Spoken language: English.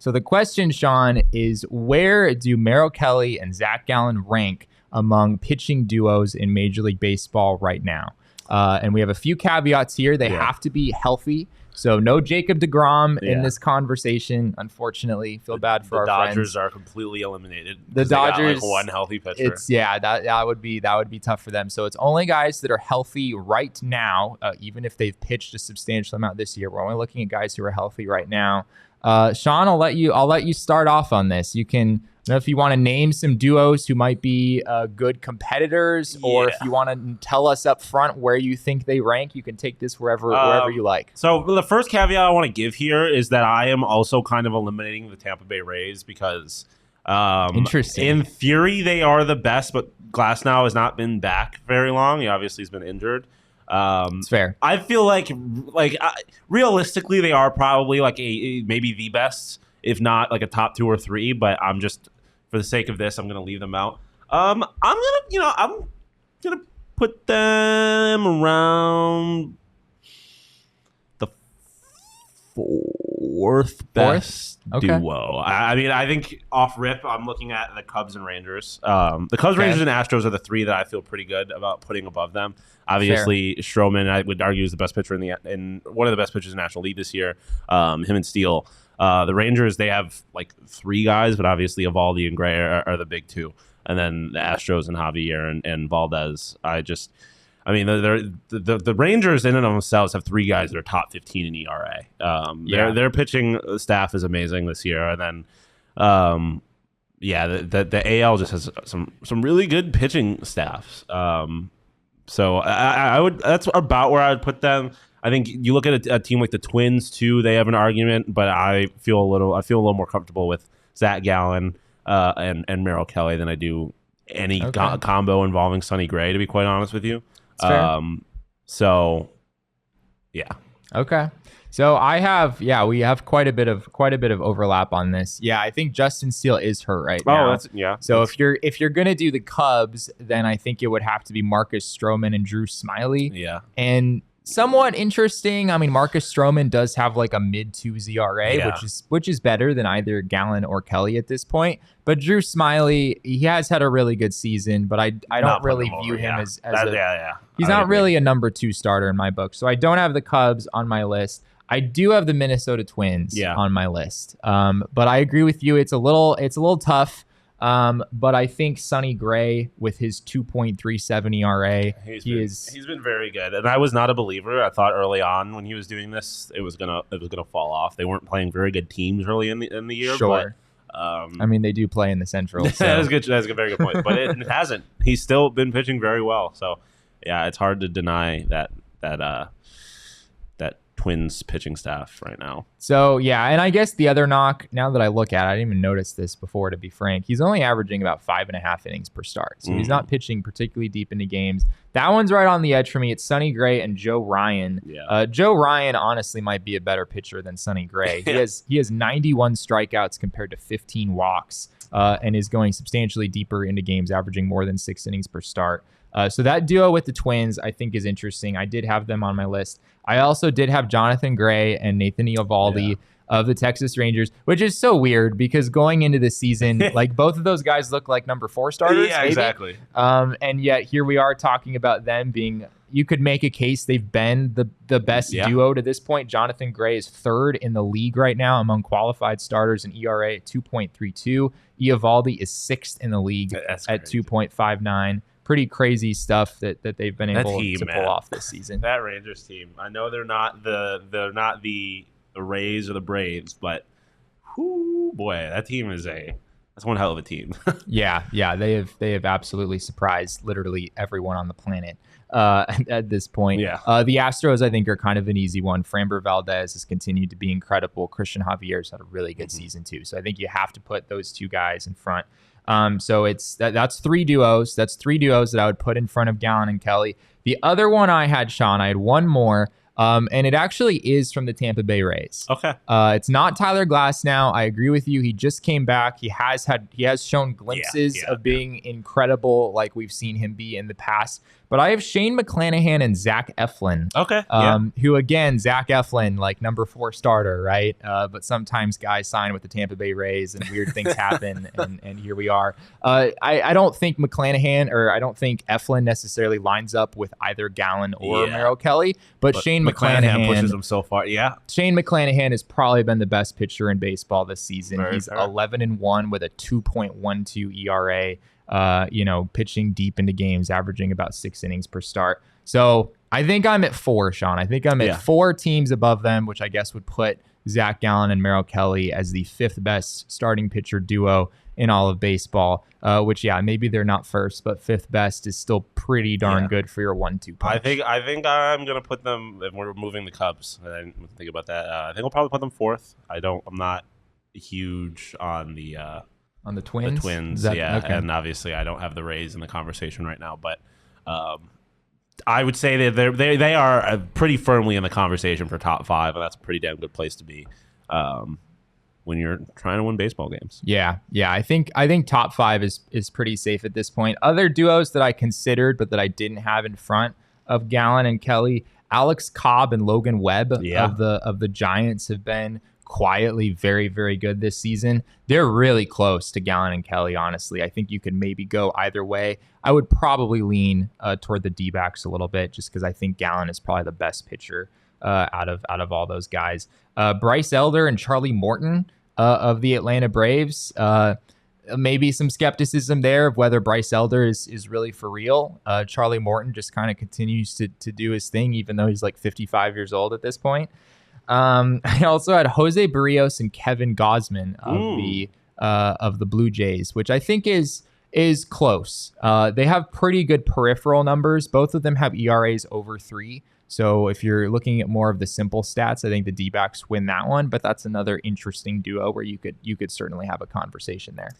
So the question, Sean, is where do Merrill Kelly and Zach Gallen rank among pitching duos in Major League Baseball right now? And we have a few caveats here. They have to be healthy. So no Jacob deGrom in this conversation, unfortunately. Feel bad for our friends. The Dodgers are completely eliminated. The Dodgers, got, like, one healthy pitcher. That would be tough for them. So it's only guys that are healthy right now, even if they've pitched a substantial amount this year. We're only looking at guys who are healthy right now. Sean, I'll let you start off on this. You can, I don't know if you want to name some duos who might be good competitors, or if you want to tell us up front where you think they rank. You can take this wherever you like. So the first caveat I want to give here is that I am also kind of eliminating the Tampa Bay Rays because interesting. In theory, they are the best, but Glasnow has not been back very long. He obviously has been injured. It's fair. I feel like realistically, they are probably like maybe the best, if not like a top 2 or 3. But I'm just, for the sake of this, I'm gonna leave them out. I'm gonna put them around the fourth best duo. I mean, I think off rip, I'm looking at the Cubs and Rangers. The Cubs, Rangers, and Astros are the 3 that I feel pretty good about putting above them. Obviously, Stroman, I would argue, is the best pitcher in one of the best pitchers in the National League this year. Him and Steele. The Rangers, they have like 3 guys, but obviously Evaldi and Gray are the big 2. And then the Astros and Javier and Valdez. The Rangers in and of themselves have 3 guys that are top 15 in ERA. Their pitching staff is amazing this year. And then, the AL just has some really good pitching staffs. So I would, that's about where I would put them. I think you look at a team like the Twins too; they have an argument, but I feel a little more comfortable with Zach Gallen and Merrill Kelly than I do any combo involving Sonny Gray. To be quite honest with you, Okay. So we have quite a bit of overlap on this. Yeah, I think Justin Steele is hurt right now. So if you're gonna do the Cubs, then I think it would have to be Marcus Stroman and Drew Smyly. Yeah. And somewhat interesting. I mean, Marcus Stroman does have like a mid-2s ERA, which is better than either Gallen or Kelly at this point. But Drew Smyly, he has had a really good season, but I don't really view him as he's not really a number 2 starter in my book. So I don't have the Cubs on my list. I do have the Minnesota Twins on my list. But I agree with you. It's a little tough. But I think Sonny Gray with his 2.37 ERA, he's been very good. And I was not a believer. I thought early on when he was doing this, it was gonna fall off. They weren't playing very good teams early in the year. Sure. But, I mean, they do play in the Central. So. That's a very good point. But it hasn't. He's still been pitching very well. So yeah, it's hard to deny that Twins pitching staff right now. So yeah, and I guess the other knock, now that I look at it, I didn't even notice this before, to be frank, he's only averaging about 5.5 innings per start. So he's not pitching particularly deep into games. That one's right on the edge for me. It's Sonny Gray and Joe Ryan. Joe Ryan honestly might be a better pitcher than Sonny Gray. He has 91 strikeouts compared to 15 walks, and is going substantially deeper into games, averaging more than 6 innings per start. So that duo with the Twins, I think, is interesting. I did have them on my list. I also did have Jonathan Gray and Nathan Eovaldi of the Texas Rangers, which is so weird because going into the season, like both of those guys look like number 4 starters. Yeah, maybe. Exactly. And yet here we are talking about them being, you could make a case they've been the best duo to this point. Jonathan Gray is 3rd in the league right now among qualified starters in ERA at 2.32. Eovaldi is 6th in the league at 2.59. Pretty crazy stuff that they've been able to pull off this season. That Rangers team. I know they're not the Rays or the Braves, but boy, that team that's one hell of a team. yeah, they have absolutely surprised literally everyone on the planet at this point. The Astros, I think, are kind of an easy one. Framber Valdez has continued to be incredible. Christian Javier's had a really good season too. So I think you have to put those 2 guys in front. So that's 3 duos. That's 3 duos that I would put in front of Gallen and Kelly. The other one I had, Sean, I had one more. And it actually is from the Tampa Bay Rays. Okay. It's not Tyler Glass now. I agree with you. He just came back. He has shown glimpses of being incredible, like we've seen him be in the past. But I have Shane McClanahan and Zach Eflin. Okay. Who, again, Zach Eflin, like number 4 starter, right? But sometimes guys sign with the Tampa Bay Rays and weird things happen, and here we are. I don't think McClanahan, or I don't think Eflin necessarily lines up with either Gallen or Merrill Kelly, but Shane McClanahan pushes him so far. Yeah. Shane McClanahan has probably been the best pitcher in baseball this season. He's 11-1 with a 2.12 ERA. Pitching deep into games, averaging about 6 innings per start. So I think I'm at 4, Sean. I think I'm at 4 teams above them, which I guess would put Zach Gallen and Merrill Kelly as the 5th best starting pitcher duo in all of baseball. Which, maybe they're not first, but 5th best is still pretty darn good for your 1-2 punch. I think I'm gonna put them. If we're removing the Cubs, I didn't think about that. I think I'll probably put them 4th. I'm not huge on the. On the Twins? The Twins, okay. And obviously I don't have the Rays in the conversation right now, but I would say that they are pretty firmly in the conversation for top 5, and that's a pretty damn good place to be when you're trying to win baseball games. Yeah. I think top 5 is pretty safe at this point. Other duos that I considered but that I didn't have in front of Gallen and Kelly, Alex Cobb and Logan Webb of the Giants have been quietly very, very good this season. They're really close to Gallen and Kelly, honestly. I think you could maybe go either way. I would probably lean toward the D-backs a little bit just because I think Gallen is probably the best pitcher out of all those guys. Bryce Elder and Charlie Morton of the Atlanta Braves. Maybe some skepticism there of whether Bryce Elder is really for real. Charlie Morton just kind of continues to do his thing, even though he's like 55 years old at this point. I also had Jose Barrios and Kevin Gausman of the Blue Jays, which I think is close. They have pretty good peripheral numbers. Both of them have ERAs over 3. So if you're looking at more of the simple stats, I think the D-backs win that one. But that's another interesting duo where you could certainly have a conversation there.